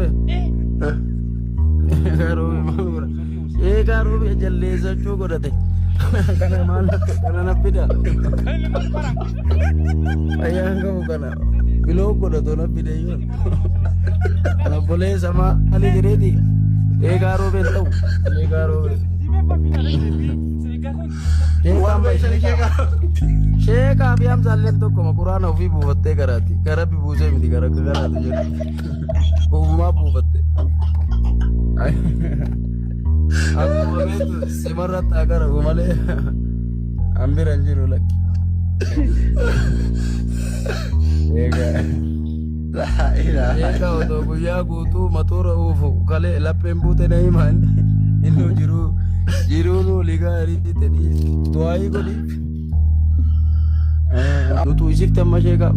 robe. Robe malura. Robe jalleessa chuu godhate. Kana maal kana naffida. Ayyaan qabu kana. Biloo godhatu naffide yoo. Kana bolee sama ali jireeti. Robe ta'u. Robe. Sheekha fi Hamzaalleen tokkuma quraana ofii buufattee garaati. Gara buusee miti gara garaatu jedhu. Uumaa buufatte. Akkuma beektu simarratti agara malee hambira hin jiru lakki. Sheekha otoo guyyaa guutuu matoora uufu kalee lapheen buute na himaan innuu jiruunu ligaa hiriitti tedhii du'aayii godhiif. Nutu isifti amma sheekha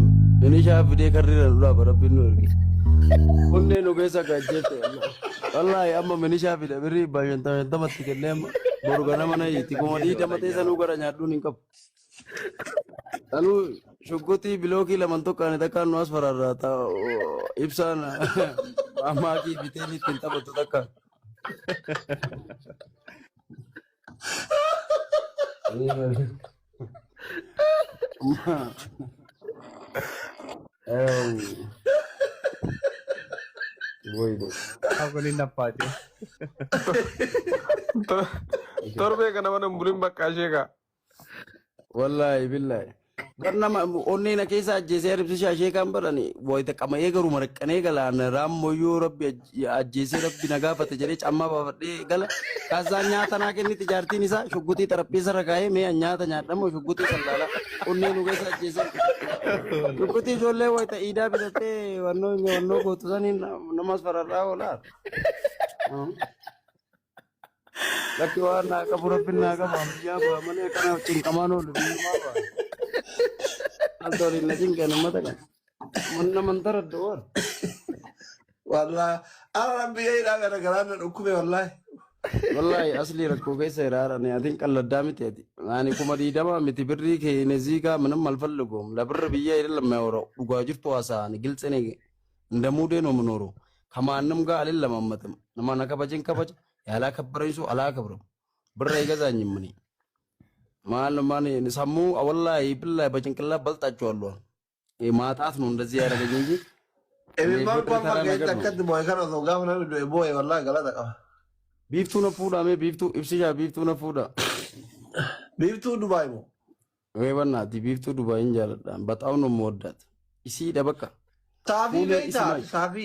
minishaa fidee karriira lulaaf rabbiin nu erge. Kunneen nu keessa gajjeette. Wallahi amma minishaa fide birrii baay'intamatti kennee amma boru ganama na hiiti. Kuma dhiidama ta'e sanuu gara nyaadhuun hin qabu. Sanuu shuggutii bilookii laman tokkaan takkaan nu as fararraa ta'a ibsaan maakii biteen ittiin taphatu takkaan. Aku ni dapat je. Torbe kana mana mulim bakka sheekha. Wallahi billahi. Nama onni na keessa ajjeesee ribsishaa sheekaan barani wayita qamayee garuu marqanee galaan raammoyyoo rabbi ajjeesee rabbi na gaafate jedhee cammaa baafadhee gala kaasaan nyaata naa kenniti jaartiin isaa shuggutii xarapheessa irra kaa'ee mee nyaata nyaadhamoo shuggutii sallaala onni nu keessa ajjeesee shuggutii ijoollee wayita iidaa bitattee wannoo gootu saniin namas fararraa oolaa. Lakki waan naa qabu rabbiin naa qabu ammayyaa ba'a malee kanaaf cinqamaan oolu biyyumaa ba'a. Altorin lagi kan mata kan. Mana mantar doar. Wallahi, alam biaya ida gara-gara ukume wallahi. Wallahi asli rakko kaisa irara ne adin kalladda miti ati. Ani kuma di dama miti birri ke nezika manam malfallugum. La birri biya ida lamma woro. Uga jirtu asani giltsene ndamude no munoro. Kama annam ga alil lamammatam. Nama nakabajin kabaj. Yala kabbarin su ala kabro. Birri gaza nyimni. ማን ሰሙ ወላሂ billahi በጭንቅላት በልጣቸዋለሁ ማጣት ነው እንደዚህ ያደረገኝ እንጂ ኤሚማን ቆማ ከከድ ቦይ ከነ ነው ጋፍና ቦይ ወላሂ ገላታ ቢፍቱ ነው ፉዳ ሜ ቢፍቱ ኢብሲሻ ቢፍቱ ነው ፉዳ ቢፍቱ ዱባይ ነው ወይ በእናትህ ቢፍቱ ዱባይ እንጃለዳ በጣም ነው የምወዳት እሺ ደበቃ ሳፊ ቤታ ሳፊ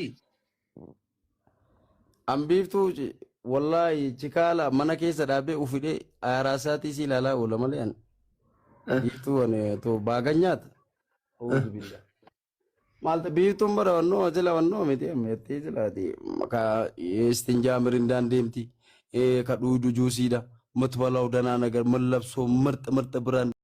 አምቢፍቱ wallahi chikala mana keessa dhaabee ufidee aaraasaati si ilaalaa oola malee an biiftuu wane to baaganyat billah malta biiftuun bara wannoo ajila wannoo miti ameetti jilaati ka istinjaa mirindaan deemti ka dhuudu juusiidha matbalaa udanaa nagar mallabsoo mirta biraan